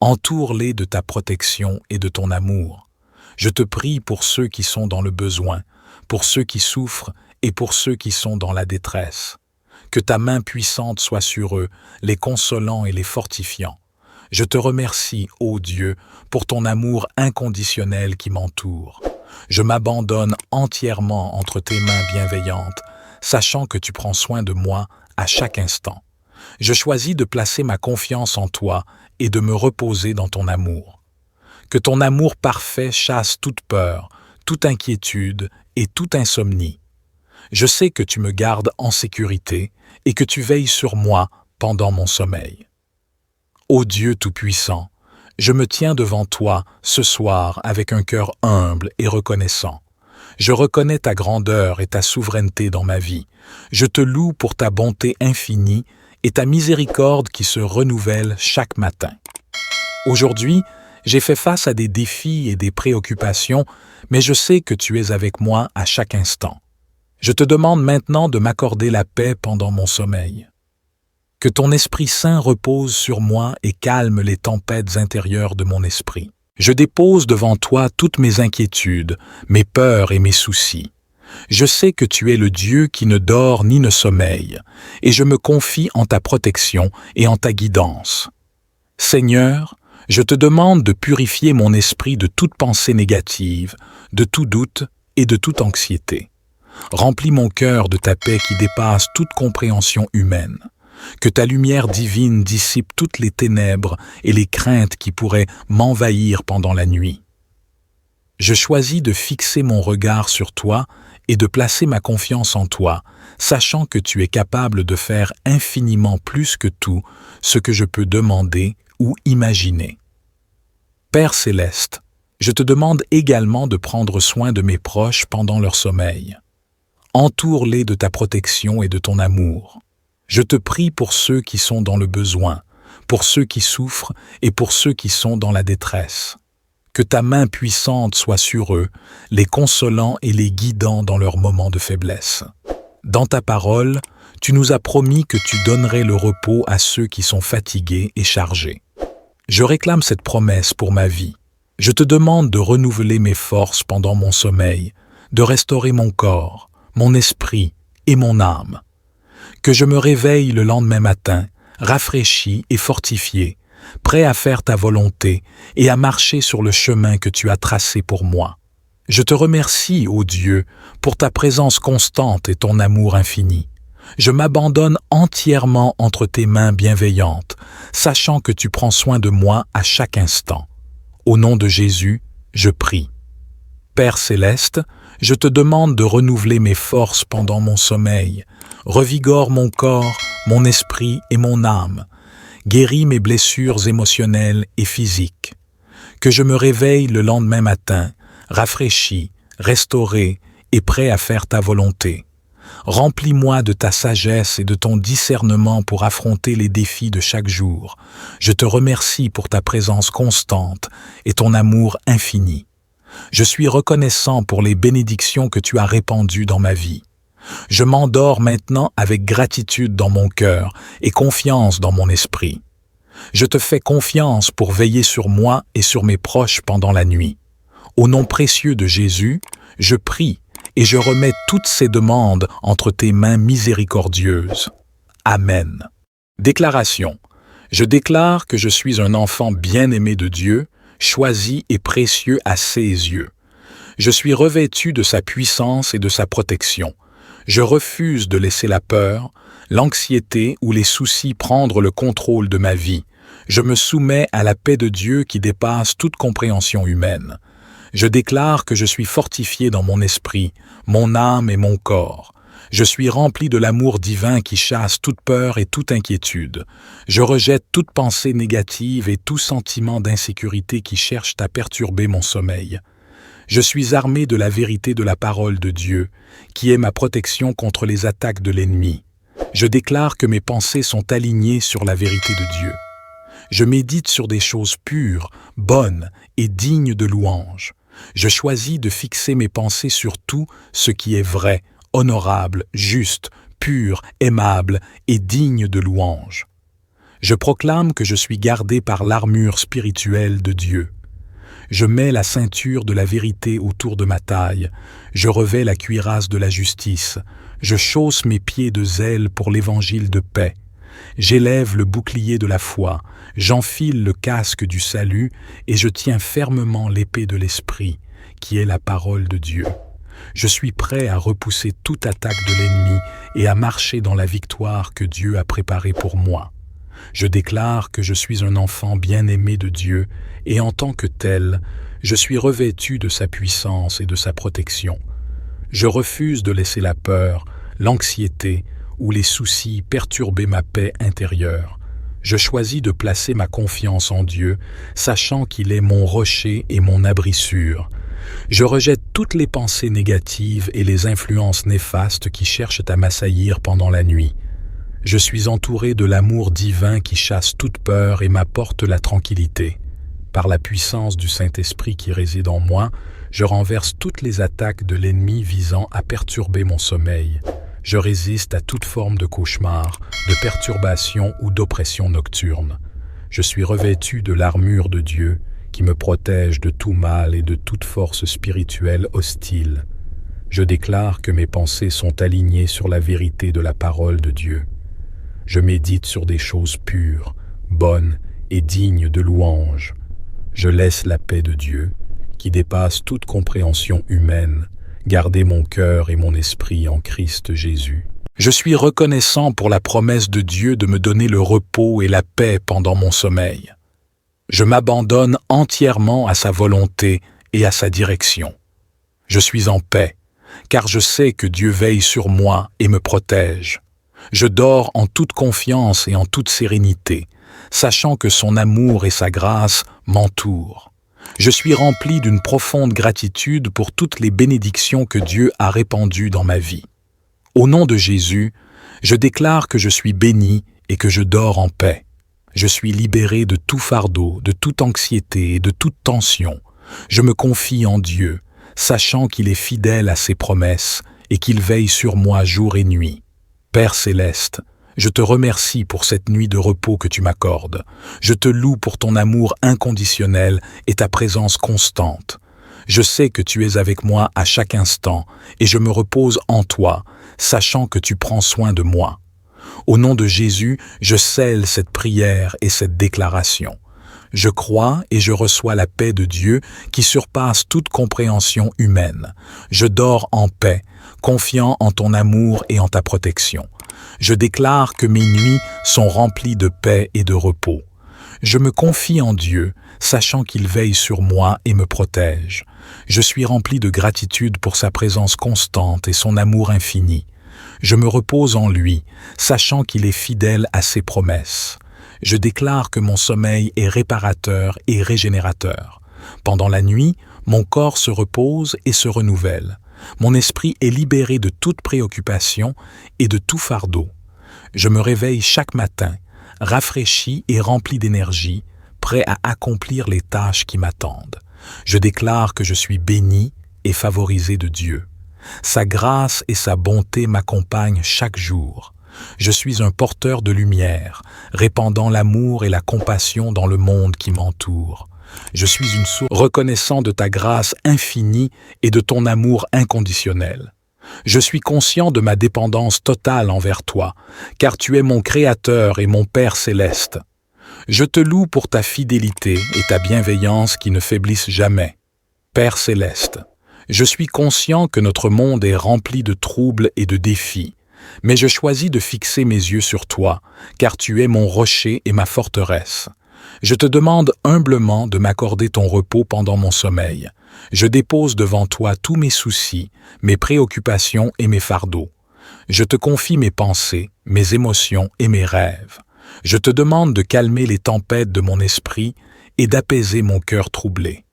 Entoure-les de ta protection et de ton amour. Je te prie pour ceux qui sont dans le besoin, pour ceux qui souffrent et pour ceux qui sont dans la détresse. Que ta main puissante soit sur eux, les consolant et les fortifiant. Je te remercie, ô Dieu, pour ton amour inconditionnel qui m'entoure. Je m'abandonne entièrement entre tes mains bienveillantes, sachant que tu prends soin de moi à chaque instant. Je choisis de placer ma confiance en toi et de me reposer dans ton amour. Que ton amour parfait chasse toute peur, toute inquiétude et toute insomnie. Je sais que tu me gardes en sécurité et que tu veilles sur moi pendant mon sommeil. Ô Dieu Tout-Puissant, je me tiens devant toi ce soir avec un cœur humble et reconnaissant. Je reconnais ta grandeur et ta souveraineté dans ma vie. Je te loue pour ta bonté infinie et ta miséricorde qui se renouvelle chaque matin. Aujourd'hui, j'ai fait face à des défis et des préoccupations, mais je sais que tu es avec moi à chaque instant. Je te demande maintenant de m'accorder la paix pendant mon sommeil. Que ton Esprit Saint repose sur moi et calme les tempêtes intérieures de mon esprit. Je dépose devant toi toutes mes inquiétudes, mes peurs et mes soucis. Je sais que tu es le Dieu qui ne dort ni ne sommeille, et je me confie en ta protection et en ta guidance. Seigneur, je te demande de purifier mon esprit de toute pensée négative, de tout doute et de toute anxiété. Remplis mon cœur de ta paix qui dépasse toute compréhension humaine. Que ta lumière divine dissipe toutes les ténèbres et les craintes qui pourraient m'envahir pendant la nuit. Je choisis de fixer mon regard sur toi et de placer ma confiance en toi, sachant que tu es capable de faire infiniment plus que tout ce que je peux demander ou imaginer. Père céleste, je te demande également de prendre soin de mes proches pendant leur sommeil. Entoure-les de ta protection et de ton amour. Je te prie pour ceux qui sont dans le besoin, pour ceux qui souffrent et pour ceux qui sont dans la détresse. Que ta main puissante soit sur eux, les consolant et les guidant dans leurs moments de faiblesse. Dans ta parole, tu nous as promis que tu donnerais le repos à ceux qui sont fatigués et chargés. Je réclame cette promesse pour ma vie. Je te demande de renouveler mes forces pendant mon sommeil, de restaurer mon corps, mon esprit et mon âme. Que je me réveille le lendemain matin, rafraîchi et fortifié, prêt à faire ta volonté et à marcher sur le chemin que tu as tracé pour moi. Je te remercie, ô Dieu, pour ta présence constante et ton amour infini. Je m'abandonne entièrement entre tes mains bienveillantes, sachant que tu prends soin de moi à chaque instant. Au nom de Jésus, je prie. Père céleste, je te demande de renouveler mes forces pendant mon sommeil. Revigore mon corps, mon esprit et mon âme. Guéris mes blessures émotionnelles et physiques. Que je me réveille le lendemain matin, rafraîchi, restauré et prêt à faire ta volonté. Remplis-moi de ta sagesse et de ton discernement pour affronter les défis de chaque jour. Je te remercie pour ta présence constante et ton amour infini. Je suis reconnaissant pour les bénédictions que tu as répandues dans ma vie. Je m'endors maintenant avec gratitude dans mon cœur et confiance dans mon esprit. Je te fais confiance pour veiller sur moi et sur mes proches pendant la nuit. Au nom précieux de Jésus, je prie et je remets toutes ces demandes entre tes mains miséricordieuses. Amen. Déclaration. Je déclare que je suis un enfant bien-aimé de Dieu, choisi et précieux à ses yeux. Je suis revêtu de sa puissance et de sa protection. Je refuse de laisser la peur, l'anxiété ou les soucis prendre le contrôle de ma vie. Je me soumets à la paix de Dieu qui dépasse toute compréhension humaine. Je déclare que je suis fortifié dans mon esprit, mon âme et mon corps. Je suis rempli de l'amour divin qui chasse toute peur et toute inquiétude. Je rejette toute pensée négative et tout sentiment d'insécurité qui cherche à perturber mon sommeil. Je suis armé de la vérité de la parole de Dieu, qui est ma protection contre les attaques de l'ennemi. Je déclare que mes pensées sont alignées sur la vérité de Dieu. Je médite sur des choses pures, bonnes et dignes de louange. Je choisis de fixer mes pensées sur tout ce qui est vrai, honorable, juste, pur, aimable et digne de louange. Je proclame que je suis gardé par l'armure spirituelle de Dieu. Je mets la ceinture de la vérité autour de ma taille. Je revais la cuirasse de la justice. Je chausse mes pieds de zèle pour l'évangile de paix. J'élève le bouclier de la foi. J'enfile le casque du salut et je tiens fermement l'épée de l'esprit, qui est la parole de Dieu. Je suis prêt à repousser toute attaque de l'ennemi et à marcher dans la victoire que Dieu a préparée pour moi. Je déclare que je suis un enfant bien-aimé de Dieu et en tant que tel, je suis revêtu de sa puissance et de sa protection. Je refuse de laisser la peur, l'anxiété ou les soucis perturber ma paix intérieure. Je choisis de placer ma confiance en Dieu, sachant qu'il est mon rocher et mon abri sûr. Je rejette toutes les pensées négatives et les influences néfastes qui cherchent à m'assaillir pendant la nuit. Je suis entouré de l'amour divin qui chasse toute peur et m'apporte la tranquillité. Par la puissance du Saint-Esprit qui réside en moi, je renverse toutes les attaques de l'ennemi visant à perturber mon sommeil. Je résiste à toute forme de cauchemar, de perturbation ou d'oppression nocturne. Je suis revêtu de l'armure de Dieu qui me protège de tout mal et de toute force spirituelle hostile. Je déclare que mes pensées sont alignées sur la vérité de la parole de Dieu. Je médite sur des choses pures, bonnes et dignes de louange. Je laisse la paix de Dieu, qui dépasse toute compréhension humaine, garder mon cœur et mon esprit en Christ Jésus. Je suis reconnaissant pour la promesse de Dieu de me donner le repos et la paix pendant mon sommeil. Je m'abandonne entièrement à sa volonté et à sa direction. Je suis en paix, car je sais que Dieu veille sur moi et me protège. Je dors en toute confiance et en toute sérénité, sachant que son amour et sa grâce m'entourent. Je suis rempli d'une profonde gratitude pour toutes les bénédictions que Dieu a répandues dans ma vie. Au nom de Jésus, je déclare que je suis béni et que je dors en paix. Je suis libéré de tout fardeau, de toute anxiété et de toute tension. Je me confie en Dieu, sachant qu'il est fidèle à ses promesses et qu'il veille sur moi jour et nuit. Père céleste, je te remercie pour cette nuit de repos que tu m'accordes. Je te loue pour ton amour inconditionnel et ta présence constante. Je sais que tu es avec moi à chaque instant et je me repose en toi, sachant que tu prends soin de moi. Au nom de Jésus, je scelle cette prière et cette déclaration. Je crois et je reçois la paix de Dieu qui surpasse toute compréhension humaine. Je dors en paix, confiant en ton amour et en ta protection. Je déclare que mes nuits sont remplies de paix et de repos. Je me confie en Dieu, sachant qu'il veille sur moi et me protège. Je suis rempli de gratitude pour sa présence constante et son amour infini. Je me repose en lui, sachant qu'il est fidèle à ses promesses. Je déclare que mon sommeil est réparateur et régénérateur. Pendant la nuit, mon corps se repose et se renouvelle. Mon esprit est libéré de toute préoccupation et de tout fardeau. Je me réveille chaque matin, rafraîchi et rempli d'énergie, prêt à accomplir les tâches qui m'attendent. Je déclare que je suis béni et favorisé de Dieu. Sa grâce et sa bonté m'accompagnent chaque jour. Je suis un porteur de lumière, répandant l'amour et la compassion dans le monde qui m'entoure. Je suis une source reconnaissant de ta grâce infinie et de ton amour inconditionnel. Je suis conscient de ma dépendance totale envers toi, car tu es mon Créateur et mon Père céleste. Je te loue pour ta fidélité et ta bienveillance qui ne faiblissent jamais. Père céleste, je suis conscient que notre monde est rempli de troubles et de défis, mais je choisis de fixer mes yeux sur toi, car tu es mon rocher et ma forteresse. Je te demande humblement de m'accorder ton repos pendant mon sommeil. Je dépose devant toi tous mes soucis, mes préoccupations et mes fardeaux. Je te confie mes pensées, mes émotions et mes rêves. Je te demande de calmer les tempêtes de mon esprit et d'apaiser mon cœur troublé.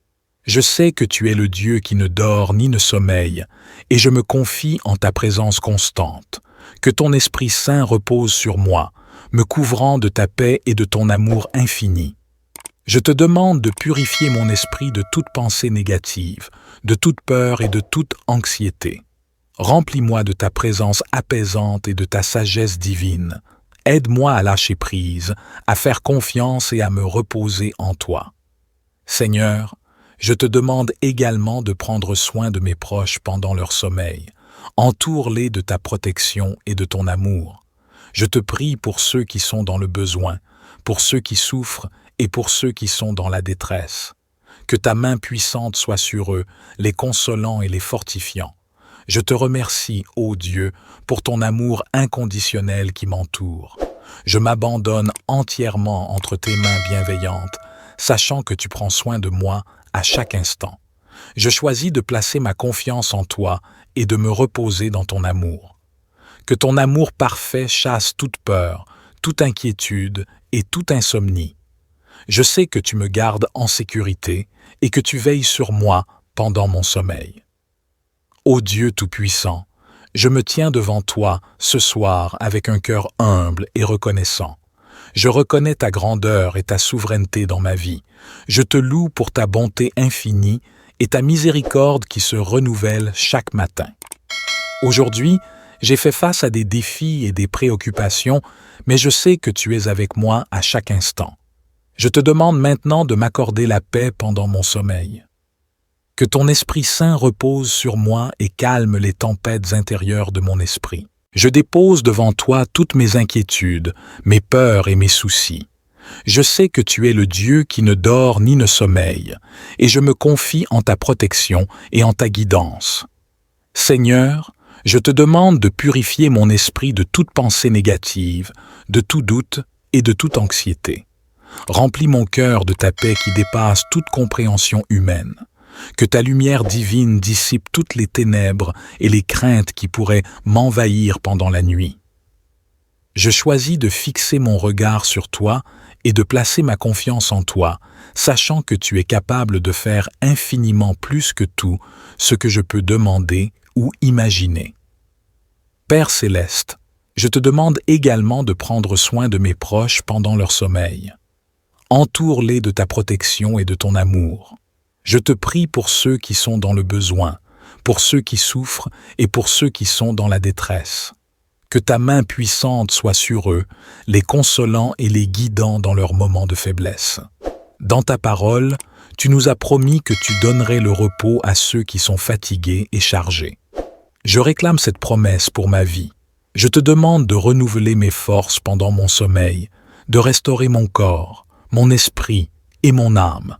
Je sais que tu es le Dieu qui ne dort ni ne sommeille, et je me confie en ta présence constante. Que ton Esprit Saint repose sur moi, me couvrant de ta paix et de ton amour infini. Je te demande de purifier mon esprit de toute pensée négative, de toute peur et de toute anxiété. Remplis-moi de ta présence apaisante et de ta sagesse divine. Aide-moi à lâcher prise, à faire confiance et à me reposer en toi. Seigneur, je te demande également de prendre soin de mes proches pendant leur sommeil. Entoure-les de ta protection et de ton amour. Je te prie pour ceux qui sont dans le besoin, pour ceux qui souffrent et pour ceux qui sont dans la détresse. Que ta main puissante soit sur eux, les consolant et les fortifiant. Je te remercie, ô Dieu, pour ton amour inconditionnel qui m'entoure. Je m'abandonne entièrement entre tes mains bienveillantes, sachant que tu prends soin de moi à chaque instant. Je choisis de placer ma confiance en toi et de me reposer dans ton amour. Que ton amour parfait chasse toute peur, toute inquiétude et toute insomnie. Je sais que tu me gardes en sécurité et que tu veilles sur moi pendant mon sommeil. Ô Dieu Tout-Puissant, je me tiens devant toi ce soir avec un cœur humble et reconnaissant. Je reconnais ta grandeur et ta souveraineté dans ma vie. Je te loue pour ta bonté infinie et ta miséricorde qui se renouvelle chaque matin. Aujourd'hui, j'ai fait face à des défis et des préoccupations, mais je sais que tu es avec moi à chaque instant. Je te demande maintenant de m'accorder la paix pendant mon sommeil. Que ton Esprit Saint repose sur moi et calme les tempêtes intérieures de mon esprit. Je dépose devant toi toutes mes inquiétudes, mes peurs et mes soucis. Je sais que tu es le Dieu qui ne dort ni ne sommeille, et je me confie en ta protection et en ta guidance. Seigneur, je te demande de purifier mon esprit de toute pensée négative, de tout doute et de toute anxiété. Remplis mon cœur de ta paix qui dépasse toute compréhension humaine. Que ta lumière divine dissipe toutes les ténèbres et les craintes qui pourraient m'envahir pendant la nuit. Je choisis de fixer mon regard sur toi et de placer ma confiance en toi, sachant que tu es capable de faire infiniment plus que tout ce que je peux demander ou imaginer. Père céleste, je te demande également de prendre soin de mes proches pendant leur sommeil. Entoure-les de ta protection et de ton amour. Je te prie pour ceux qui sont dans le besoin, pour ceux qui souffrent et pour ceux qui sont dans la détresse. Que ta main puissante soit sur eux, les consolant et les guidant dans leurs moments de faiblesse. Dans ta parole, tu nous as promis que tu donnerais le repos à ceux qui sont fatigués et chargés. Je réclame cette promesse pour ma vie. Je te demande de renouveler mes forces pendant mon sommeil, de restaurer mon corps, mon esprit et mon âme.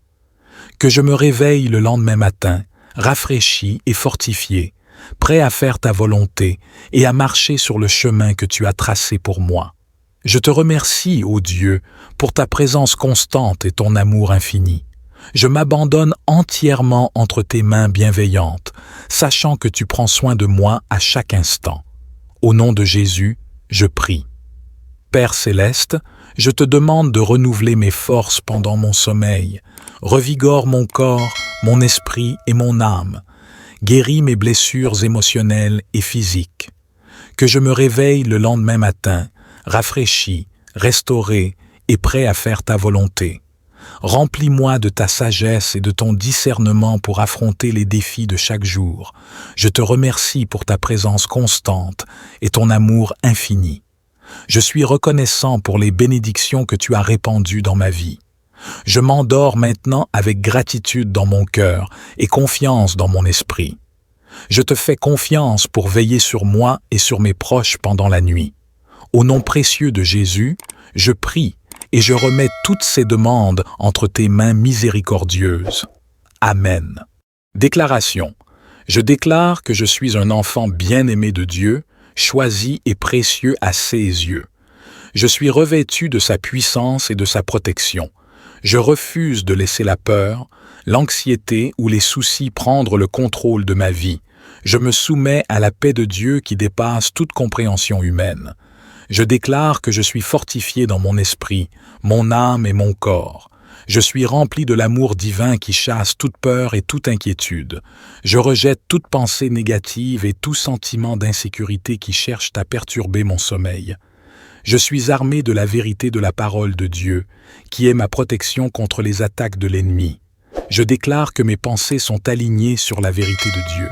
Que je me réveille le lendemain matin, rafraîchi et fortifié, prêt à faire ta volonté et à marcher sur le chemin que tu as tracé pour moi. Je te remercie, ô Dieu, pour ta présence constante et ton amour infini. Je m'abandonne entièrement entre tes mains bienveillantes, sachant que tu prends soin de moi à chaque instant. Au nom de Jésus, je prie. Père céleste, je te demande de renouveler mes forces pendant mon sommeil. Revigore mon corps, mon esprit et mon âme. Guéris mes blessures émotionnelles et physiques. Que je me réveille le lendemain matin, rafraîchi, restauré et prêt à faire ta volonté. Remplis-moi de ta sagesse et de ton discernement pour affronter les défis de chaque jour. Je te remercie pour ta présence constante et ton amour infini. Je suis reconnaissant pour les bénédictions que tu as répandues dans ma vie. Je m'endors maintenant avec gratitude dans mon cœur et confiance dans mon esprit. Je te fais confiance pour veiller sur moi et sur mes proches pendant la nuit. Au nom précieux de Jésus, je prie et je remets toutes ces demandes entre tes mains miséricordieuses. Amen. Déclaration. Je déclare que je suis un enfant bien-aimé de Dieu, choisi et précieux à ses yeux. Je suis revêtu de sa puissance et de sa protection. Je refuse de laisser la peur, l'anxiété ou les soucis prendre le contrôle de ma vie. Je me soumets à la paix de Dieu qui dépasse toute compréhension humaine. Je déclare que je suis fortifié dans mon esprit, mon âme et mon corps. Je suis rempli de l'amour divin qui chasse toute peur et toute inquiétude. Je rejette toute pensée négative et tout sentiment d'insécurité qui cherche à perturber mon sommeil. Je suis armé de la vérité de la parole de Dieu, qui est ma protection contre les attaques de l'ennemi. Je déclare que mes pensées sont alignées sur la vérité de Dieu.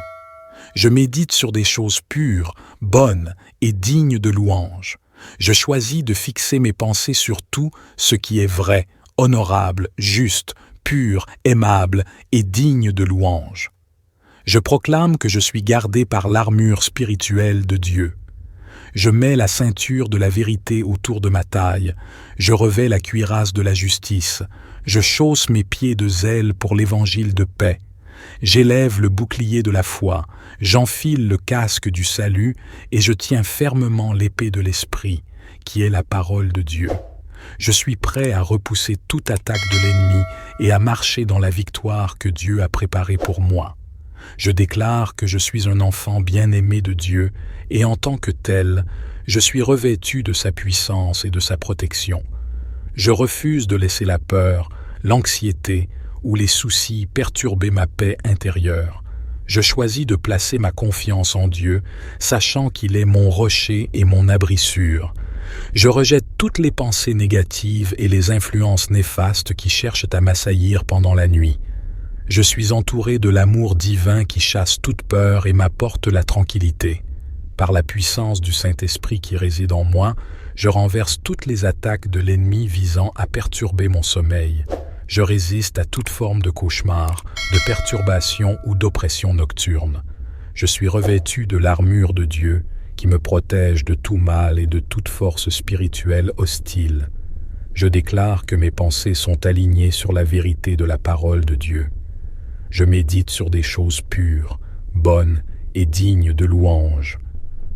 Je médite sur des choses pures, bonnes et dignes de louange. Je choisis de fixer mes pensées sur tout ce qui est vrai, honorable, juste, pur, aimable et digne de louange. Je proclame que je suis gardé par l'armure spirituelle de Dieu. Je mets la ceinture de la vérité autour de ma taille. Je revais la cuirasse de la justice. Je chausse mes pieds de zèle pour l'évangile de paix. J'élève le bouclier de la foi. J'enfile le casque du salut et je tiens fermement l'épée de l'esprit, qui est la parole de Dieu. Je suis prêt à repousser toute attaque de l'ennemi et à marcher dans la victoire que Dieu a préparée pour moi. Je déclare que je suis un enfant bien-aimé de Dieu et en tant que tel, je suis revêtu de sa puissance et de sa protection. Je refuse de laisser la peur, l'anxiété ou les soucis perturber ma paix intérieure. Je choisis de placer ma confiance en Dieu, sachant qu'il est mon rocher et mon abri sûr. Je rejette toutes les pensées négatives et les influences néfastes qui cherchent à m'assaillir pendant la nuit. Je suis entouré de l'amour divin qui chasse toute peur et m'apporte la tranquillité. Par la puissance du Saint-Esprit qui réside en moi, je renverse toutes les attaques de l'ennemi visant à perturber mon sommeil. Je résiste à toute forme de cauchemar, de perturbation ou d'oppression nocturne. Je suis revêtu de l'armure de Dieu qui me protège de tout mal et de toute force spirituelle hostile. Je déclare que mes pensées sont alignées sur la vérité de la parole de Dieu. Je médite sur des choses pures, bonnes et dignes de louange.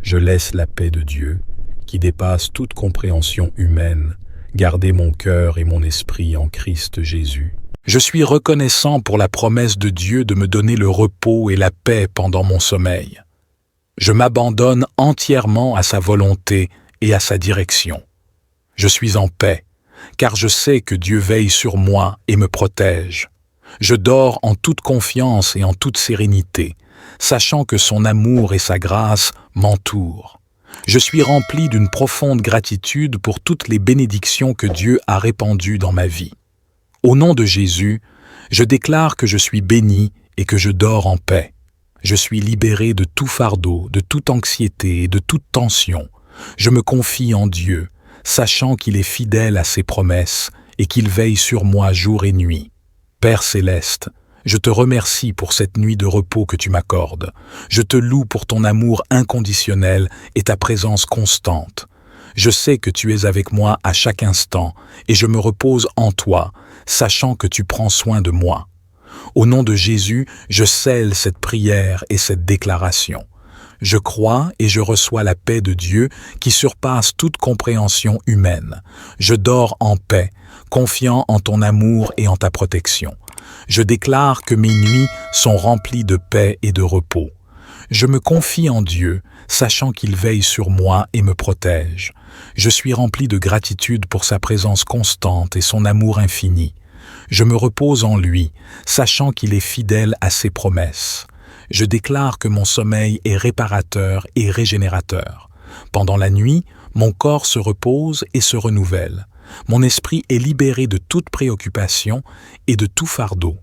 Je laisse la paix de Dieu, qui dépasse toute compréhension humaine, garder mon cœur et mon esprit en Christ Jésus. Je suis reconnaissant pour la promesse de Dieu de me donner le repos et la paix pendant mon sommeil. Je m'abandonne entièrement à sa volonté et à sa direction. Je suis en paix, car je sais que Dieu veille sur moi et me protège. Je dors en toute confiance et en toute sérénité, sachant que son amour et sa grâce m'entourent. Je suis rempli d'une profonde gratitude pour toutes les bénédictions que Dieu a répandues dans ma vie. Au nom de Jésus, je déclare que je suis béni et que je dors en paix. Je suis libéré de tout fardeau, de toute anxiété et de toute tension. Je me confie en Dieu, sachant qu'il est fidèle à ses promesses et qu'il veille sur moi jour et nuit. Père céleste, je te remercie pour cette nuit de repos que tu m'accordes. Je te loue pour ton amour inconditionnel et ta présence constante. Je sais que tu es avec moi à chaque instant et je me repose en toi, sachant que tu prends soin de moi. Au nom de Jésus, je scelle cette prière et cette déclaration. Je crois et je reçois la paix de Dieu qui surpasse toute compréhension humaine. Je dors en paix, confiant en ton amour et en ta protection. Je déclare que mes nuits sont remplies de paix et de repos. Je me confie en Dieu, sachant qu'il veille sur moi et me protège. Je suis rempli de gratitude pour sa présence constante et son amour infini. Je me repose en lui, sachant qu'il est fidèle à ses promesses. Je déclare que mon sommeil est réparateur et régénérateur. Pendant la nuit, mon corps se repose et se renouvelle. Mon esprit est libéré de toute préoccupation et de tout fardeau.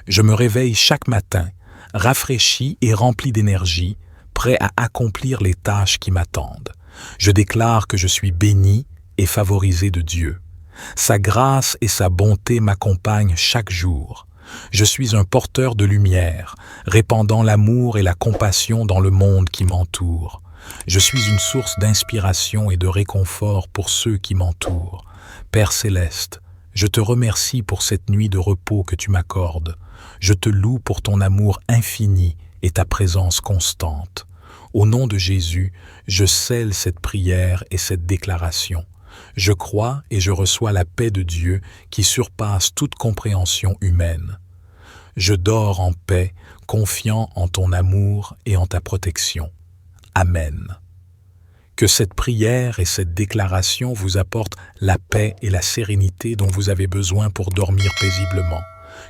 Je me réveille chaque matin, rafraîchi et rempli d'énergie, prêt à accomplir les tâches qui m'attendent. Je déclare que je suis béni et favorisé de Dieu. Sa grâce et sa bonté m'accompagnent chaque jour. Je suis un porteur de lumière, répandant l'amour et la compassion dans le monde qui m'entoure. Je suis une source d'inspiration et de réconfort pour ceux qui m'entourent. Père céleste, je te remercie pour cette nuit de repos que tu m'accordes. Je te loue pour ton amour infini et ta présence constante. Au nom de Jésus, je scelle cette prière et cette déclaration. Je crois et je reçois la paix de Dieu qui surpasse toute compréhension humaine. Je dors en paix, confiant en ton amour et en ta protection. Amen. Que cette prière et cette déclaration vous apportent la paix et la sérénité dont vous avez besoin pour dormir paisiblement.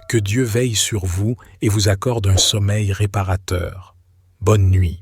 Que Dieu veille sur vous et vous accorde un sommeil réparateur. Bonne nuit.